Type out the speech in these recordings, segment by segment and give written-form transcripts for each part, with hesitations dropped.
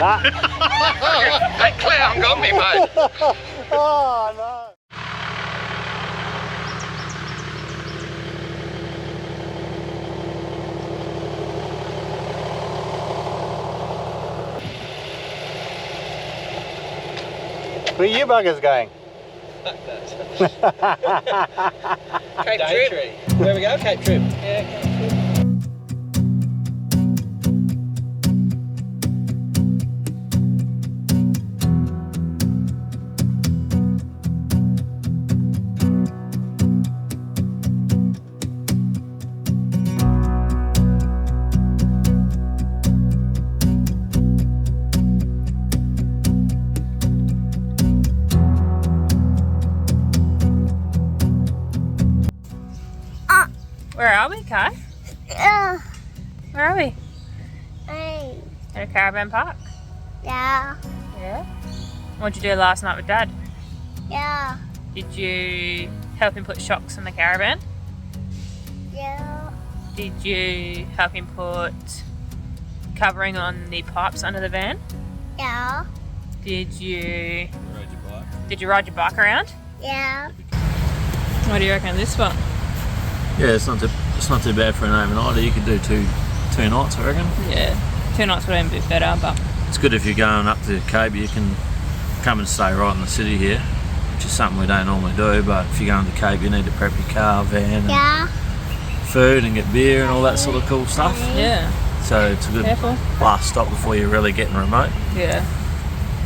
Nah. That clown got me, mate. Oh no. Where are you buggers going? Cape Trip. Where we go? Cape Trip. Yeah, Cape Trip. Where are we, Kai? Where are we? At a caravan park? Yeah. Yeah? What'd you do last night with Dad? Yeah. Did you help him put shocks in the caravan? Yeah. Did you help him put covering on the pipes under the van? Yeah. Did you ride your bike around? Yeah. What do you reckon of this one? Yeah, it's not too bad for an overnighter. You could do two nights, I reckon. Yeah, 2 nights would have been a bit better, but It's good if you're going up to Cape. You can come and stay right in the city here, which is something we don't normally do. But if you're going to Cape, you need to prep your car, van, and food, and get beer and all that sort of cool stuff. yeah, So it's a good last stop before you're really getting remote. yeah.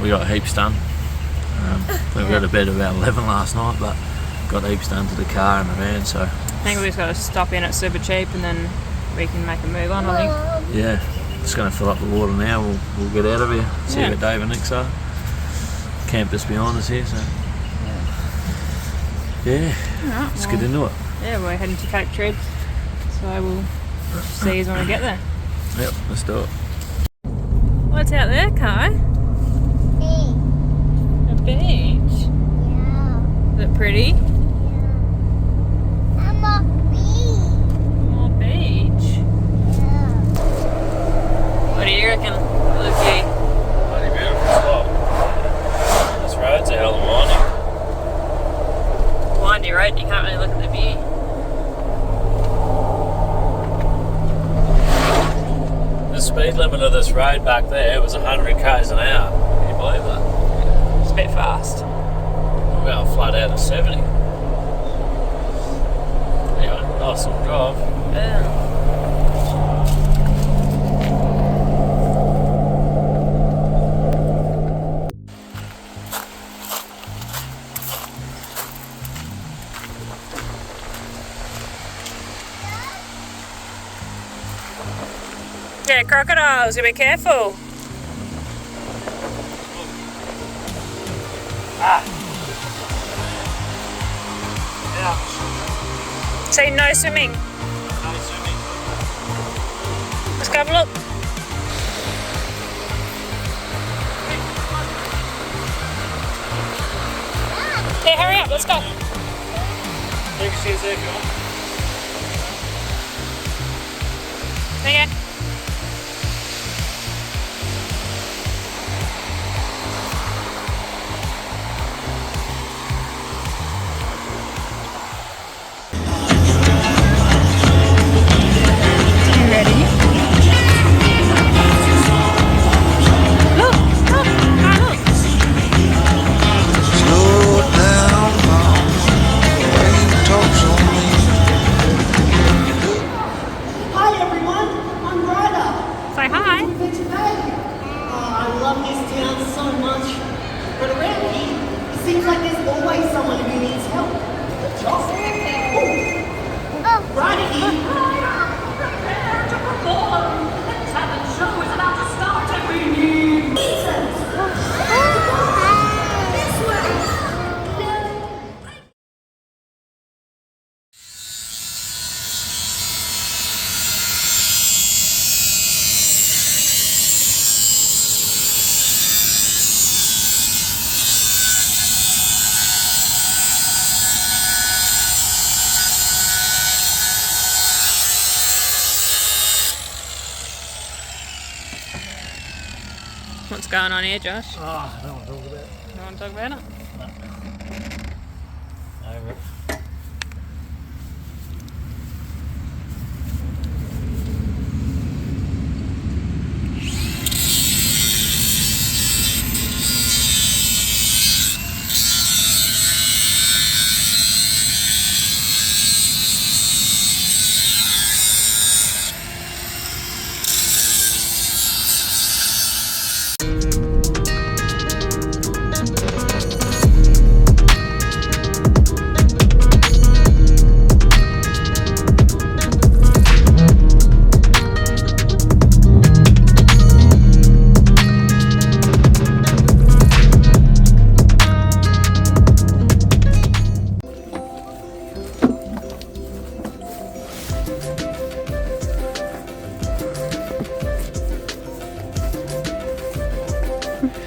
We got heaps done. We got to bed about 11 last night, but got heaps done to the car and the van. So I think we just got to stop in at Super Cheap and then we can make a move on, I think. yeah, just going to fill up the water now. We'll get out of here. See where Dave and Nick are. Camp just behind us here, so yeah, Alright, let's get into it. Yeah, we're heading to Cape Trib, so we'll see you when we get there. Yep, let's do it. What's out there, Kai? A beach. Yeah. Is it pretty? I'm a bee. More beach. Yeah. What do you reckon, Lucky? Bloody beautiful spot. This road's a hell of a winding. Windy road, you can't really look at the view. The speed limit of this road back there was 100 k's an hour. Can you believe that? It's a bit fast. We're going flat out of 70. Anyway, nice little drive. Yeah. Yeah, crocodiles, you be careful. Say no swimming. Let's go have a look. Yeah, hurry up, let's go. You can see us there if you want. Okay. Hi everyone, I'm going on here, Josh? Oh, I don't want to talk about it. You want to talk about it? Over it.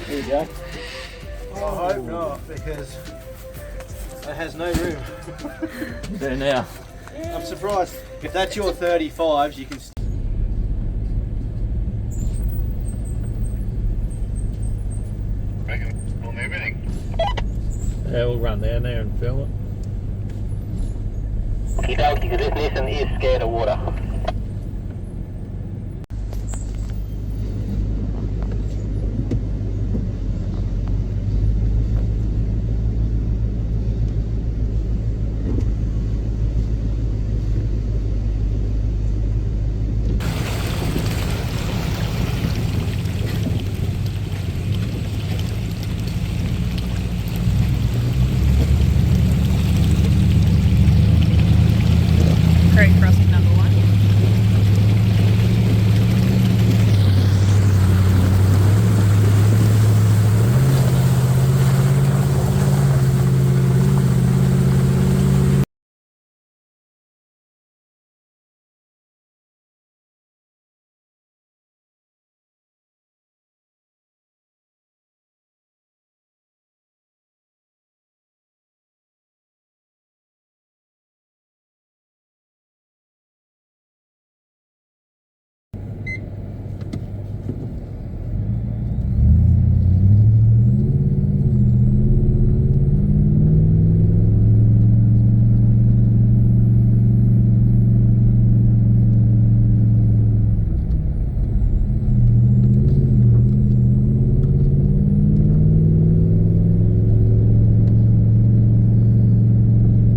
Here you go. I hope not, because it has no room. Do now. I'm surprised. If that's your 35s, you can. Reckon we'll move anything. Yeah, we'll run down there and film it. Okey-dokey, because this Nissan is scared of water. Creek crossing number 1.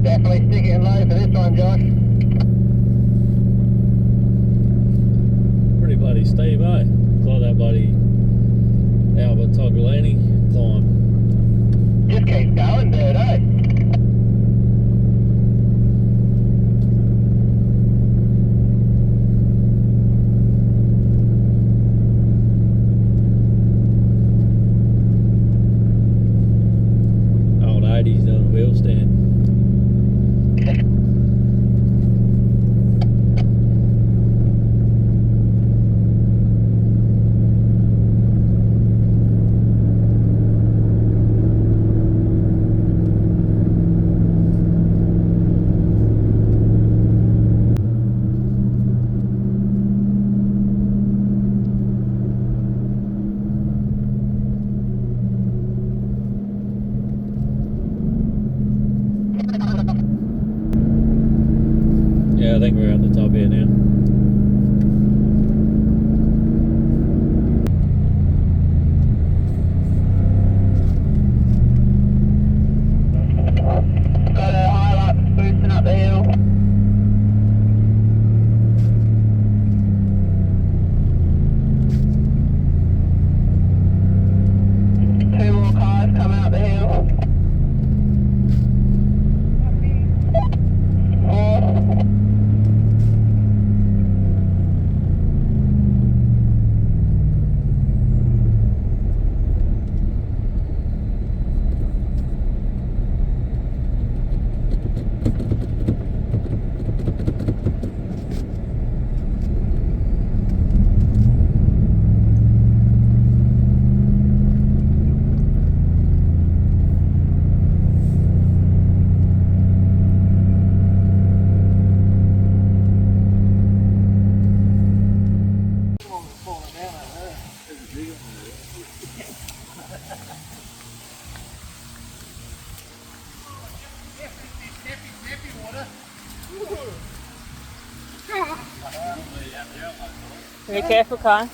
Definitely stick it in low for this time, Josh. Pretty bloody steep, eh? It's like that bloody Albert Togolini climb. Just keep going, dude, eh? Old 80s doing a wheel stand. Be careful, Kai.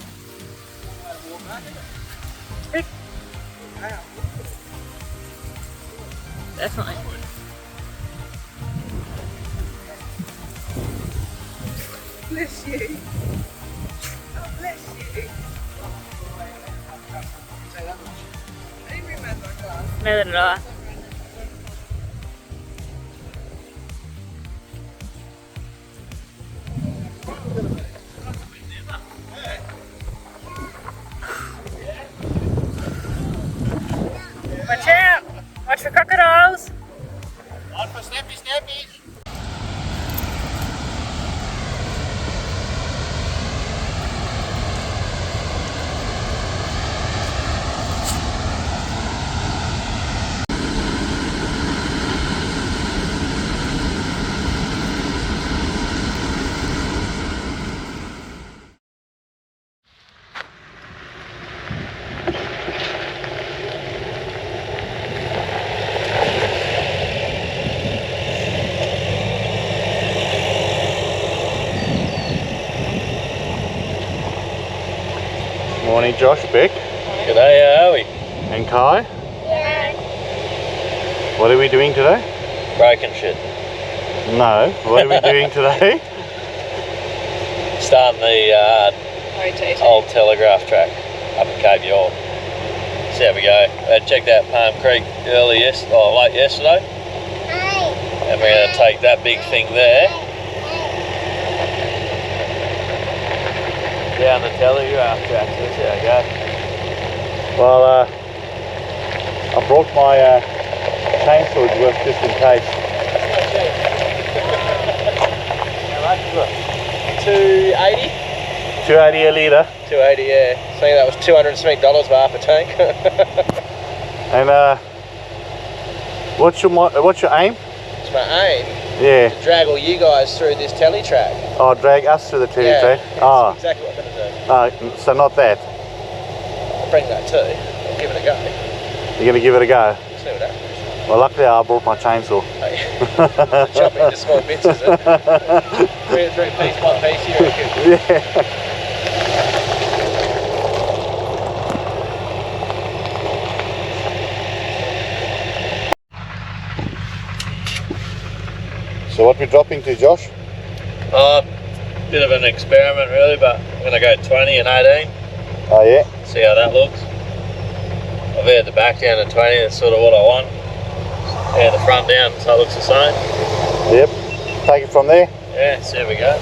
Definitely. Bless you. Oh, bless you. I didn't remember that. Neither did I. Watch out! Watch for crocodiles! On for snappy snappies. Morning, Josh, Beck, G'day, how are we? and Kai. What are we doing today? Broken shit. No, what are we doing today? Starting the OTT. old telegraph track up at Cape York. See how we go. I checked out Palm Creek late yesterday, and we're going to take that big thing there down the telegraph track. So see how we go. Well, I brought my chainsaw with just in case. How much is it? 280. 280 a litre. 280, yeah. I think that was $200 and something for half a tank. And what's your aim? It's my aim Yeah. to drag all you guys through this telly track. Oh, drag us through the TV Yeah, track. that's Oh, exactly what I'm going to do. so not that. I'll bring that too. I'll give it a go. You're gonna give it a go. See what happens. Well, luckily I brought my chainsaw. Chop it into small bits, is it? 3 piece, 1 piece, you reckon? Yeah. So what we're dropping to, Josh? Bit of an experiment really, but I'm going to go 20 and 18. Oh yeah. See how that looks. I've aired the back down to 20, that's sort of what I want. Air the front down so it looks the same. Yep. Take it from there. Yeah, see how we go.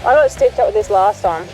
I got stitched up with this last time.